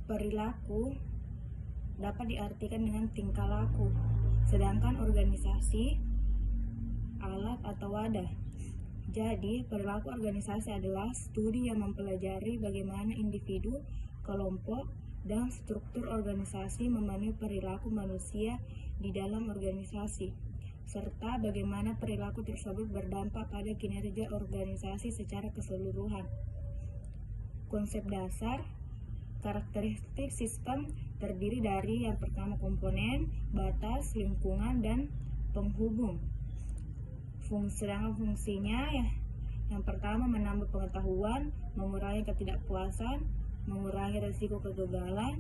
Perilaku dapat diartikan dengan tingkah laku, sedangkan organisasi alat atau wadah. Jadi, perilaku organisasi adalah studi yang mempelajari bagaimana individu, kelompok, dan struktur organisasi memenuhi perilaku manusia di dalam organisasi, serta bagaimana perilaku tersebut berdampak pada kinerja organisasi secara keseluruhan. Konsep dasar karakteristik sistem terdiri dari yang pertama komponen, batas, lingkungan, dan penghubung. Sedangkan fungsinya yang pertama menambah pengetahuan, mengurangi ketidakpuasan, mengurangi risiko kegagalan,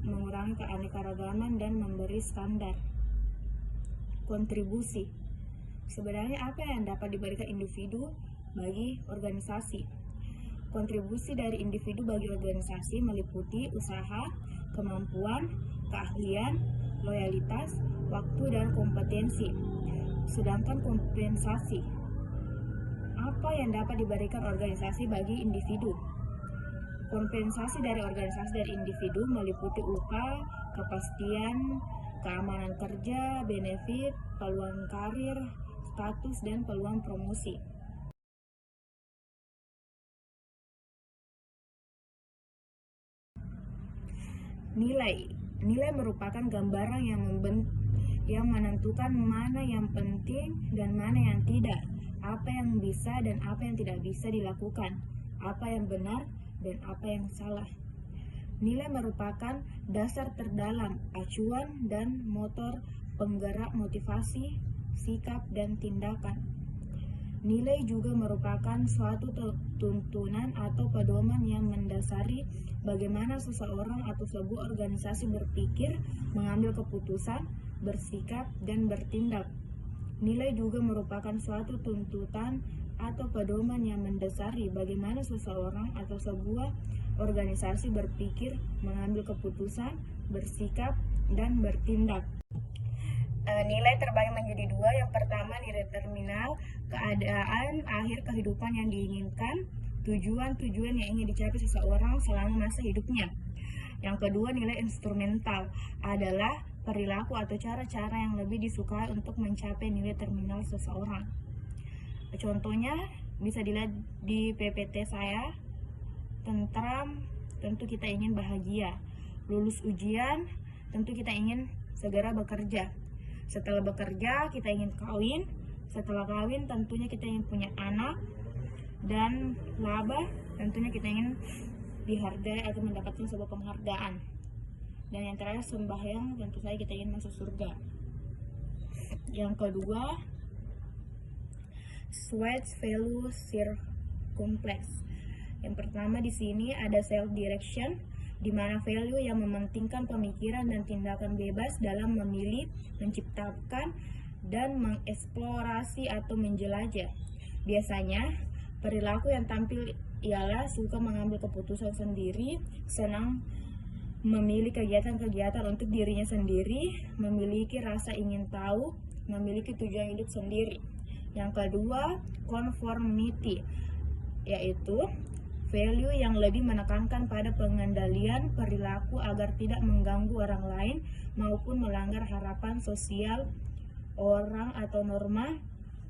mengurangi keanekaragaman, dan memberi standar. Kontribusi. Sebenarnya apa yang dapat diberikan individu bagi organisasi? Kontribusi dari individu bagi organisasi meliputi usaha, kemampuan, keahlian, loyalitas, waktu, dan kompetensi. Sedangkan kompensasi, apa yang dapat diberikan organisasi bagi individu? Kompensasi dari organisasi dari individu meliputi upah, kepastian, keamanan kerja, benefit, peluang karir, status, dan peluang promosi. Nilai merupakan gambaran yang menentukan mana yang penting dan mana yang tidak, apa yang bisa dan apa yang tidak bisa dilakukan, apa yang benar dan apa yang salah. Nilai merupakan dasar terdalam, acuan dan motor penggerak motivasi, sikap, dan tindakan. Nilai juga merupakan suatu tuntunan atau pedoman yang mendasari bagaimana seseorang atau sebuah organisasi berpikir, mengambil keputusan, bersikap, dan bertindak. Nilai juga merupakan suatu tuntutan atau pedoman yang mendasari bagaimana seseorang atau sebuah organisasi berpikir, mengambil keputusan, bersikap, dan bertindak. Nilai terbagi menjadi dua. Yang pertama nilai terminal, keadaan akhir kehidupan yang diinginkan, tujuan yang ingin dicapai seseorang selama masa hidupnya. Yang kedua nilai instrumental adalah perilaku atau cara-cara yang lebih disukai untuk mencapai nilai terminal seseorang. Contohnya bisa dilihat di PPT saya. Tentram, tentu kita ingin bahagia. Lulus ujian, tentu kita ingin segera bekerja. Setelah bekerja, kita ingin kawin. Setelah kawin, tentunya kita ingin punya anak. Dan laba, tentunya kita ingin dihargai atau mendapatkan sebuah penghargaan. Dan yang terakhir sembahyang, tentu saja kita ingin masuk surga. Yang kedua, Sweet Value Circumflex. Yang pertama di sini ada self direction, di mana value yang mementingkan pemikiran dan tindakan bebas dalam memilih, menciptakan, dan mengeksplorasi atau menjelajah. Biasanya perilaku yang tampil ialah suka mengambil keputusan sendiri, senang memilih kegiatan-kegiatan untuk dirinya sendiri, memiliki rasa ingin tahu, memiliki tujuan hidup sendiri. Yang kedua, conformity, yaitu value yang lebih menekankan pada pengendalian perilaku agar tidak mengganggu orang lain maupun melanggar harapan sosial orang atau norma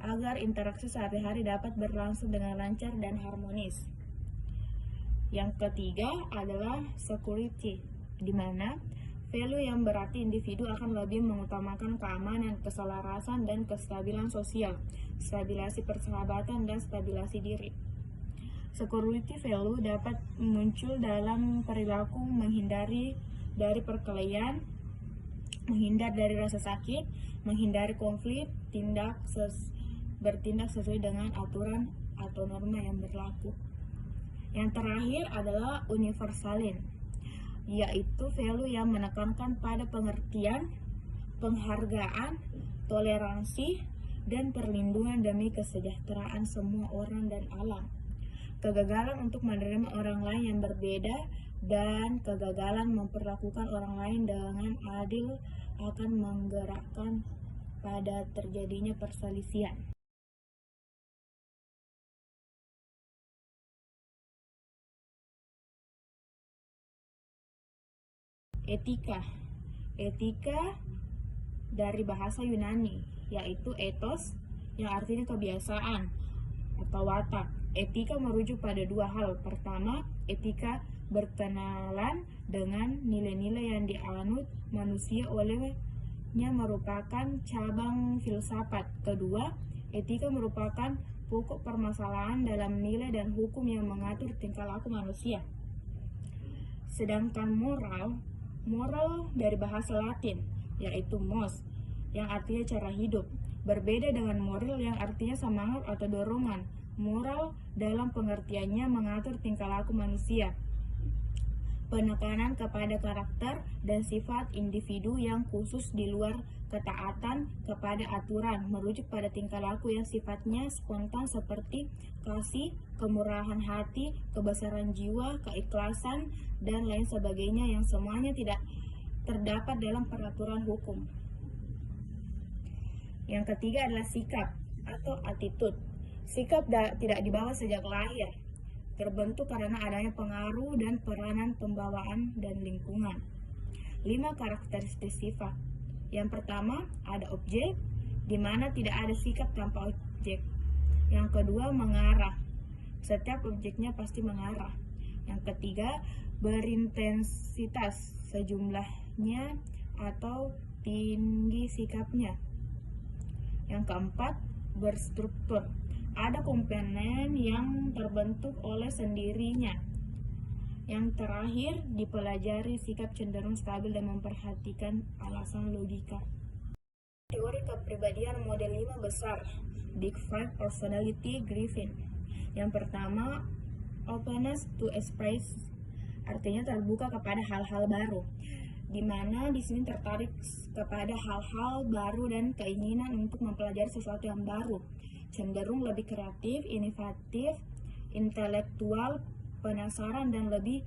agar interaksi sehari-hari dapat berlangsung dengan lancar dan harmonis. Yang ketiga adalah security, di mana value yang berarti individu akan lebih mengutamakan keamanan, keselarasan, dan kestabilan sosial, stabilisasi persahabatan, dan stabilisasi diri. Security value dapat muncul dalam perilaku menghindari dari perkelahian, menghindar dari rasa sakit, menghindari konflik, bertindak sesuai dengan aturan atau norma yang berlaku. Yang terakhir adalah universalin, yaitu value yang menekankan pada pengertian, penghargaan, toleransi, dan perlindungan demi kesejahteraan semua orang dan alam. Kegagalan untuk menerima orang lain yang berbeda dan kegagalan memperlakukan orang lain dengan adil akan menggerakkan pada terjadinya perselisihan. Etika. Etika dari bahasa Yunani, yaitu ethos, yang artinya kebiasaan atau watak. Etika merujuk pada dua hal. Pertama, etika berkenalan dengan nilai-nilai yang dianut manusia olehnya merupakan cabang filsafat. Kedua, etika merupakan pokok permasalahan dalam nilai dan hukum yang mengatur tingkah laku manusia. Sedangkan moral dari bahasa Latin, yaitu mos, yang artinya cara hidup. Berbeda dengan moral yang artinya semangat atau dorongan. Moral dalam pengertiannya mengatur tingkah laku manusia. Penekanan kepada karakter dan sifat individu yang khusus di luar ketaatan kepada aturan, merujuk pada tingkah laku yang sifatnya spontan seperti kasih, kemurahan hati, kebesaran jiwa, keikhlasan, dan lain sebagainya yang semuanya tidak terdapat dalam peraturan hukum. Yang ketiga adalah sikap atau attitude. Sikap tidak dibawa sejak lahir, terbentuk karena adanya pengaruh dan peranan pembawaan dan lingkungan. 5 karakteristik sifat. Yang pertama, ada objek, di mana tidak ada sikap tanpa objek. Yang kedua, mengarah. Setiap objeknya pasti mengarah. Yang ketiga, berintensitas, sejumlahnya atau tinggi sikapnya. Yang keempat, berstruktur. Ada komponen yang terbentuk oleh sendirinya. Yang terakhir, dipelajari sikap cenderung stabil dan memperhatikan alasan logika. Teori kepribadian model 5 besar, Big Five Personality Griffin. Yang pertama, openness to express, artinya terbuka kepada hal-hal baru, di mana di sini tertarik kepada hal-hal baru dan keinginan untuk mempelajari sesuatu yang baru. Cenderung lebih kreatif, inovatif, intelektual, penasaran, dan lebih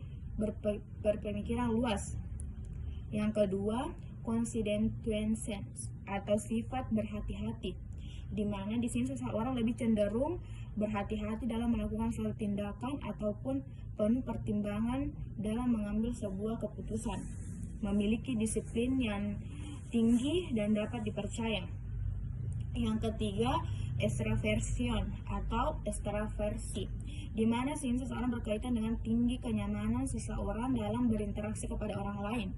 berpemikiran luas. Yang kedua, conscientious atau sifat berhati-hati, di mana di sini seseorang lebih cenderung berhati-hati dalam melakukan suatu tindakan ataupun penuh pertimbangan dalam mengambil sebuah keputusan. Memiliki disiplin yang tinggi dan dapat dipercaya. Yang ketiga, extraversion atau extraversi, di mana sini seseorang berkaitan dengan tinggi kenyamanan seseorang dalam berinteraksi kepada orang lain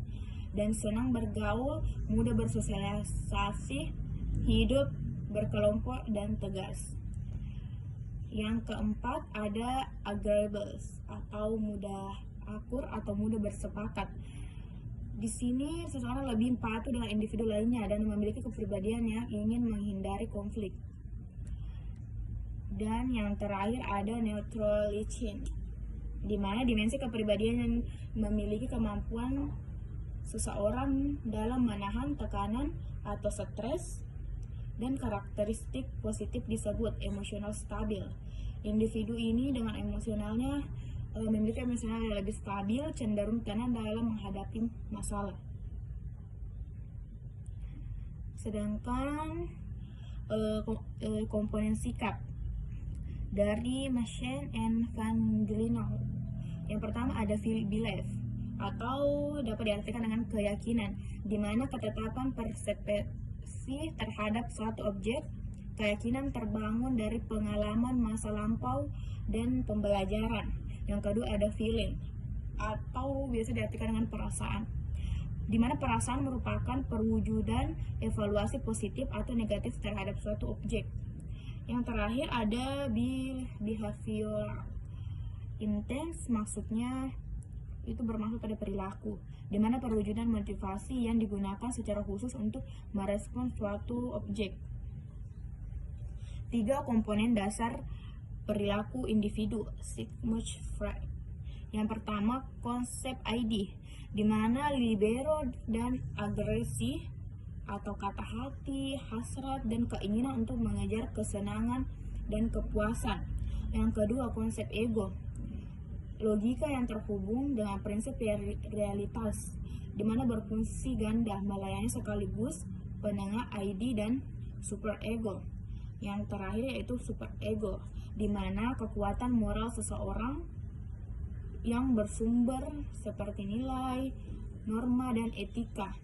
dan senang bergaul, mudah bersosialisasi, hidup berkelompok dan tegas. Yang keempat, ada agreeables atau mudah akur atau mudah bersepakat. Di sini seseorang lebih patuh dengan individu lainnya dan memiliki kepribadian yang ingin menghindari konflik. Dan yang terakhir ada neutrality, di mana dimensi kepribadian yang memiliki kemampuan seseorang dalam menahan tekanan atau stres, dan karakteristik positif disebut emosional stabil. Individu ini dengan emosionalnya memiliki emosional yang lebih stabil, cenderung tenang dalam menghadapi masalah. Sedangkan komponen sikap dari Machen and Van Glinau. Yang pertama ada belief atau dapat diartikan dengan keyakinan, di mana ketetapan persepsi terhadap suatu objek. Keyakinan terbangun dari pengalaman masa lampau dan pembelajaran. Yang kedua ada feeling atau biasa diartikan dengan perasaan, di mana perasaan merupakan perwujudan evaluasi positif atau negatif terhadap suatu objek. Yang terakhir ada behavior intense, maksudnya itu bermaksud pada perilaku, di mana perwujudan motivasi yang digunakan secara khusus untuk merespons suatu objek. 3 komponen dasar perilaku individu, Sigmund Freud. Yang pertama, konsep ID, di mana libero dan agresi atau kata hati, hasrat, dan keinginan untuk mengejar kesenangan dan kepuasan. Yang kedua, konsep ego, logika yang terhubung dengan prinsip realitas, di mana berfungsi ganda, melayani sekaligus penengah ID dan superego. Yang terakhir yaitu superego, di mana kekuatan moral seseorang yang bersumber seperti nilai, norma dan etika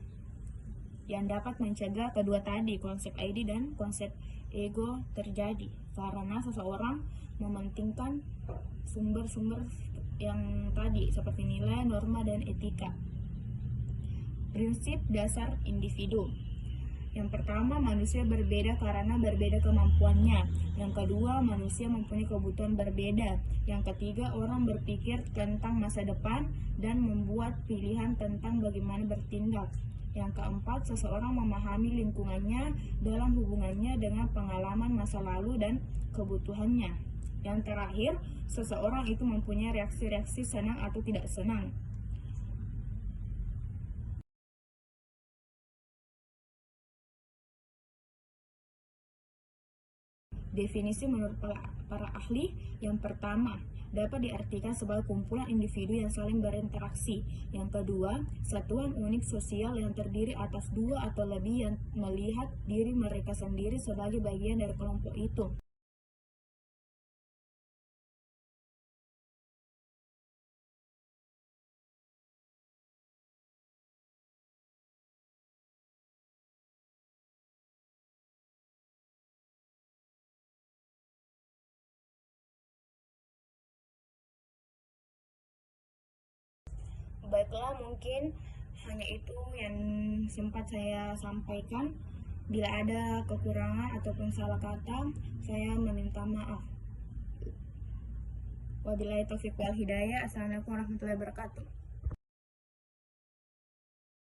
yang dapat mencegah kedua tadi, konsep ID dan konsep ego terjadi, karena seseorang mementingkan sumber-sumber yang tadi seperti nilai, norma, dan etika. Prinsip dasar individu. Yang pertama, manusia berbeda karena berbeda kemampuannya. Yang kedua, manusia mempunyai kebutuhan berbeda. Yang ketiga, orang berpikir tentang masa depan dan membuat pilihan tentang bagaimana bertindak. Yang keempat, seseorang memahami lingkungannya dalam hubungannya dengan pengalaman masa lalu dan kebutuhannya. Yang terakhir, seseorang itu mempunyai reaksi-reaksi senang atau tidak senang. Definisi menurut para ahli, yang pertama, dapat diartikan sebagai kumpulan individu yang saling berinteraksi. Yang kedua, satuan unik sosial yang terdiri atas dua atau lebih yang melihat diri mereka sendiri sebagai bagian dari kelompok itu. Baiklah, mungkin hanya itu yang sempat saya sampaikan. Bila ada kekurangan ataupun salah kata, saya meminta maaf. Wabillahi taufiq wal hidayah. Assalamualaikum warahmatullahi wabarakatuh.